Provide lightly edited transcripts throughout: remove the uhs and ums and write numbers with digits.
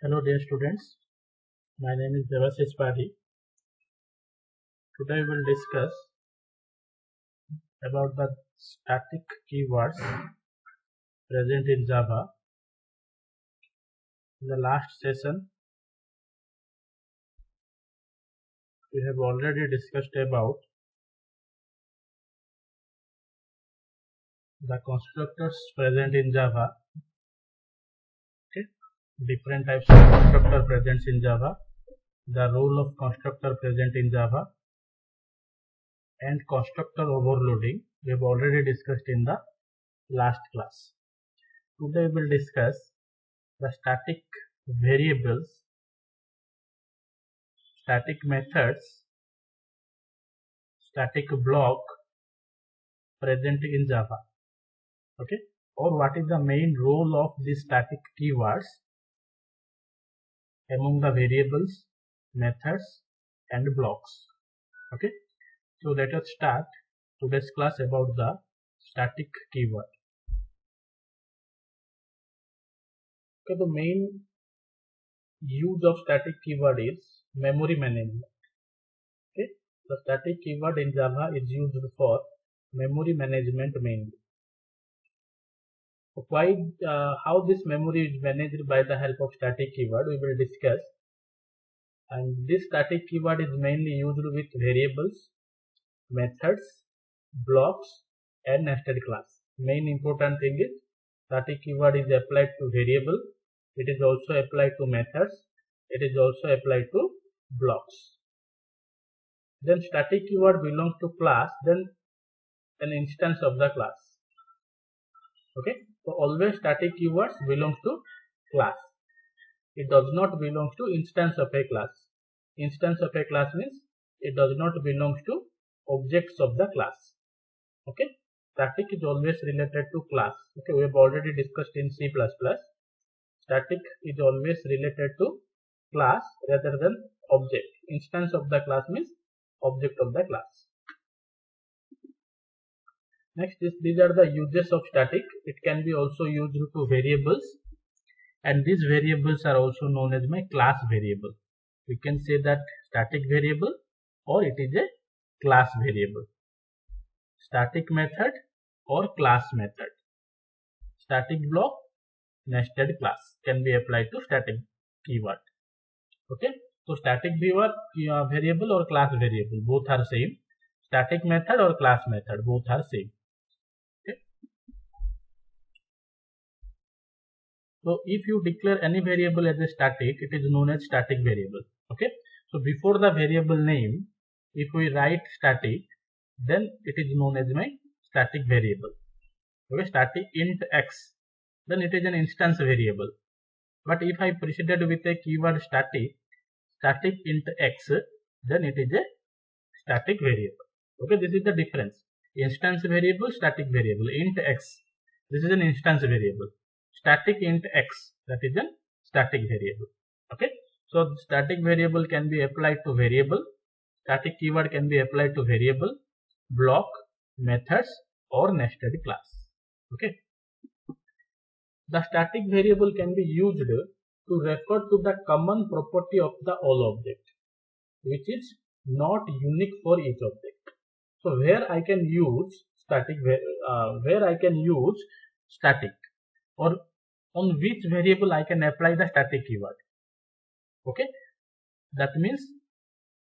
Hello dear students, my name is Devasish Padhi. Today we will discuss about the static keywords present in Java. In the last session, we have already discussed about the constructors present in Java. Okay, different types of constructor present in Java, the role of constructor present in Java, and constructor overloading. We have already discussed in the last class. Today we will discuss the static variables, static methods, static block present in Java. Okay, or what is the main role of these static keywords among the variables, methods, and blocks. Okay, so let us start today's class about the static keyword. Okay, the main use of static keyword is memory management. Okay, the static keyword in Java is used for memory management mainly. Why, how this memory is managed by the help of static keyword we will discuss. And this static keyword is mainly used with variables, methods, blocks, and nested class. Main important thing is static keyword is applied to variable, it is also applied to methods, it is also applied to blocks. Then static keyword belongs to class, then an instance of the class. Okay, so always static keywords belongs to class. It does not belong to instance of a class. Instance of a class means it does not belong to objects of the class. Okay, static is always related to class. Okay, we have already discussed in C++. Static is always related to class rather than object. Instance of the class means object of the class. Next is these are the uses of static. It can be also used to variables, and these variables are also known as my class variable. We can say that static variable or it is a class variable. Static method or class method. Static block, nested class can be applied to static keyword. Okay, so static variable or class variable both are same. Static method or class method both are same. Okay. So if you declare any variable as a static, it is known as static variable. Okay, so before the variable name, if we write static, then it is known as my static variable. Okay, static int x, then it is an instance variable. But if I preceded with a keyword static int x, then it is a static variable. Okay, this is the difference. Instance variable, static variable. Int x, this is an instance variable. Static int x, that is a static variable. Okay, so static variable can be applied to variable, static keyword can be applied to variable, block, methods, or nested class. Okay, the static variable can be used to refer to the common property of the all object, which is not unique for each object. So where I can use static, or on which variable I can apply the static keyword. Okay, that means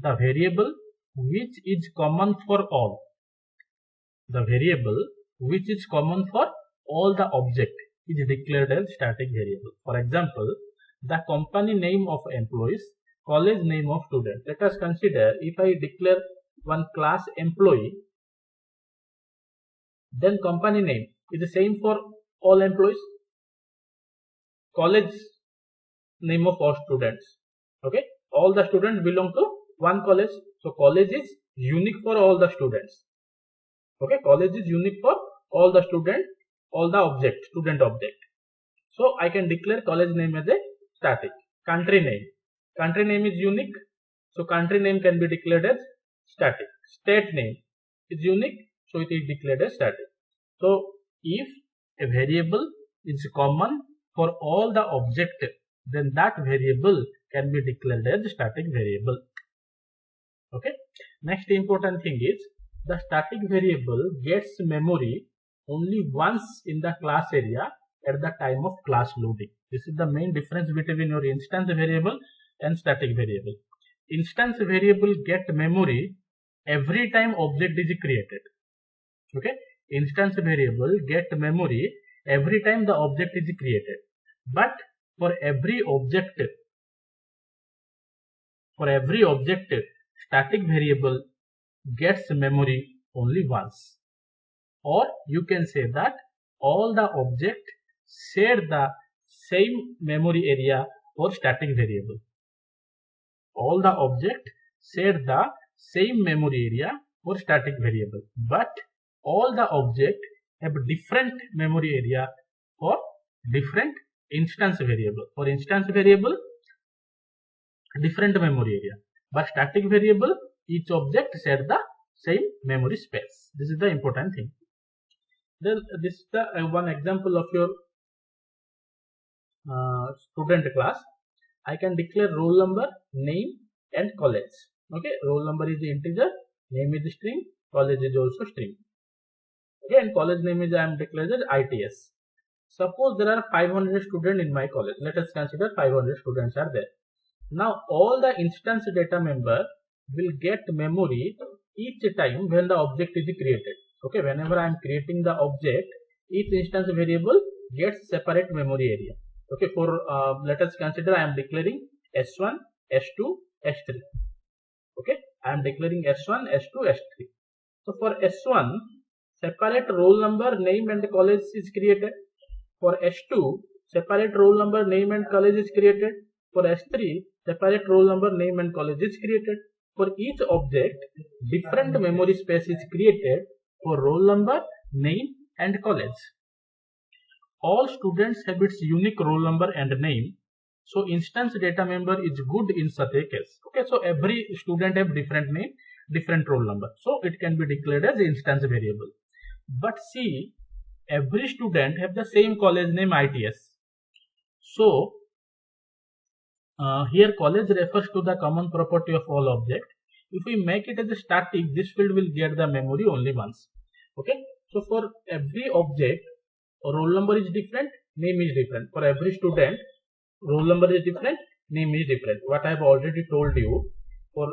the variable which is common for all. The variable which is common for all the object is declared as static variable. For example, the company name of employees, college name of student. Let us consider if I declare one class employee, then company name is the same for all employees, college name of all students. Okay, all the students belong to one college, so college is unique for all the students. Okay, college is unique for all the student, all the object, student object. So I can declare college name as a static. Country name is unique, so country name can be declared as static. State name is unique, so it is declared as static. So if a variable is common for all the object then that variable can be declared as static variable. Okay. Next important thing is the static variable gets memory only once in the class area at the time of class loading. This is the main difference between your instance variable and static variable. Instance variable get memory every time object is created. Okay. Instance variable get memory every time the object is created. But for every object, static variable gets memory only once. Or you can say that all the objects share the same memory area for static variable. All the objects share the same memory area for static variable, but all the objects have different memory area for different instance variable. For instance variable, different memory area, but static variable, each object share the same memory space. This is the important thing. Then this is the one example of your student class. I can declare roll number, name and college. Okay, roll number is the integer, name is string, college is also string. Okay, and college name is I am declared as ITS. Suppose there are 500 students in my college. Let us consider 500 students are there. Now all the instance data member will get memory each time when the object is created. Okay, whenever I am creating the object, each instance variable gets separate memory area. Okay, for let us consider I am declaring S1, S2, S3. Okay, I am declaring S1, S2, S3. So for S1, separate roll number, name and college is created. For S2, separate roll number, name and college is created. For S3, separate roll number, name and college is created. For each object, different memory space is created for roll number, name and college. All students have its unique roll number and name. So instance data member is good in such a case. Okay, so every student have different name, different roll number. So it can be declared as instance variable. But see, every student have the same college name ITS. So here college refers to the common property of all objects. If we make it as a static, this field will get the memory only once. Okay, so for every object, roll number is different, name is different. For every student, roll number is different, name is different. What I have already told you, for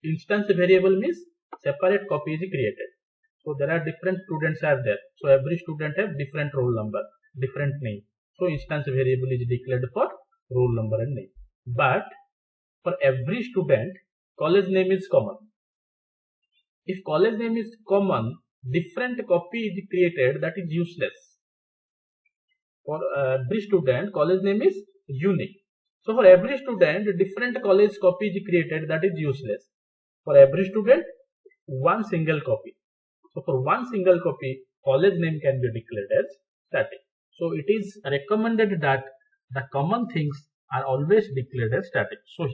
instance variable means separate copy is created. So there are different students are there. So every student have different roll number, different name. So instance variable is declared for roll number and name. But for every student, college name is common. If college name is common, different copy is created, that is useless. For every student, college name is unique. So for every student, different college copy is created, that is useless. For every student, one single copy. So for one single copy, college name can be declared as static. So it is recommended that the common things are always declared as static. So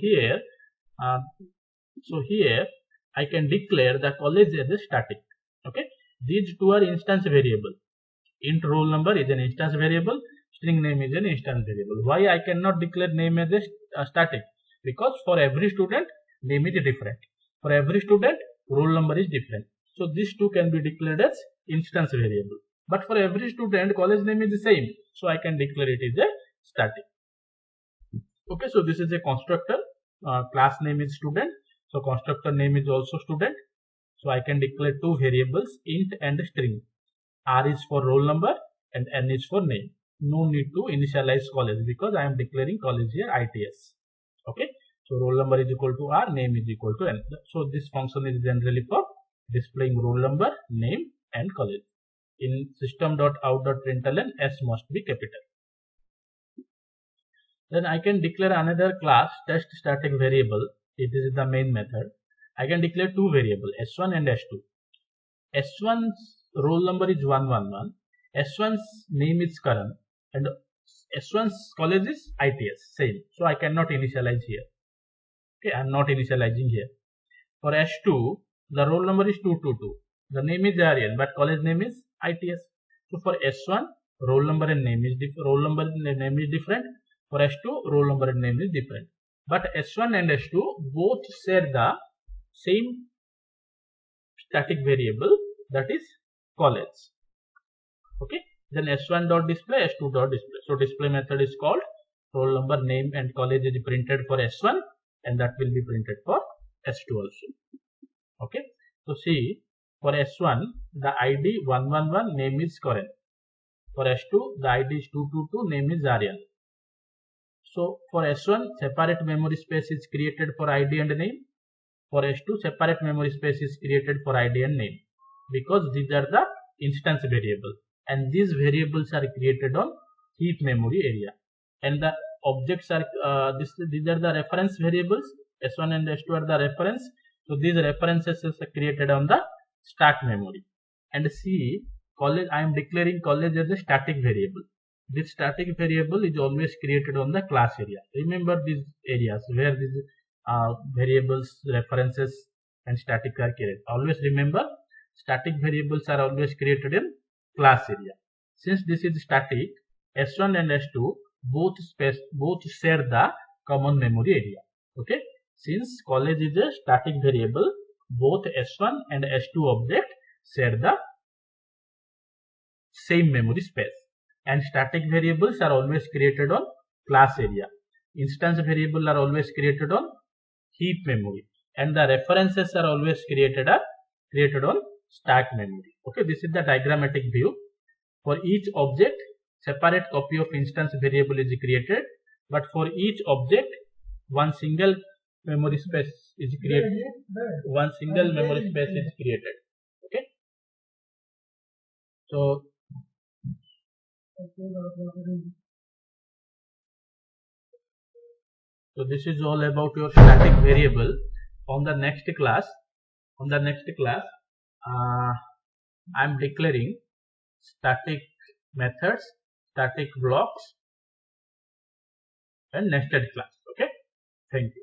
here I can declare the college as a static. Okay, these two are instance variable. Int roll number is an instance variable, string name is an instance variable. Why I cannot declare name as a static? Because for every student, name is different. For every student, roll number is different. So these two can be declared as instance variable. But for every student, college name is the same. So I can declare it as a static. Okay, so this is a constructor. Class name is student. So constructor name is also student. So I can declare two variables, int and string. R is for roll number and N is for name. No need to initialize college because I am declaring college here ITS. Okay, so roll number is equal to R, name is equal to N. So this function is generally for displaying roll number, name and college. In system.out.println, S must be capital. Then I can declare another class, test static variable. This is the main method. I can declare two variables, S1 and S2. S1's roll number is 111. S1's name is Karan and S1's college is ITS, same. So I cannot initialize here. Okay, I am not initializing here. For S2, the roll number is 222. The name is Aryan, but college name is ITS. So for S1, roll number and name is different. For S2, roll number and name is different. But S1 and S2 both share the same static variable, that is college. Okay. Then S1 dot display, S2 dot display. So display method is called, roll number, name and college is printed for S1 and that will be printed for S2 also. Okay. So see, for S1 the ID 111, name is Karan. For S2 the ID is 222, name is Aryan. So for S1 separate memory space is created for ID and name. For S2 separate memory space is created for ID and name, because these are the instance variables and these variables are created on heap memory area, and the objects are these are the reference variables. S1 and S2 are the reference, so these references are created on the stack memory. And see, college, I am declaring college as a static variable. This static variable is always created on the class area. Remember these areas where these variables, references and static are created. Always remember, static variables are always created in class area. Since this is static, S1 and S2 both share the common memory area. Okay. Since college is a static variable, both S1 and S2 object share the same memory space, and static variables are always created on class area. Instance variables are always created on heap memory, and the references are always created on stack memory. Okay, this is the diagrammatic view. For each object, separate copy of instance variable is created, but for each object, one single memory space is created. Okay, so this is all about your static variable. On the next class, I am declaring static methods, static blocks and nested class. Okay, thank you.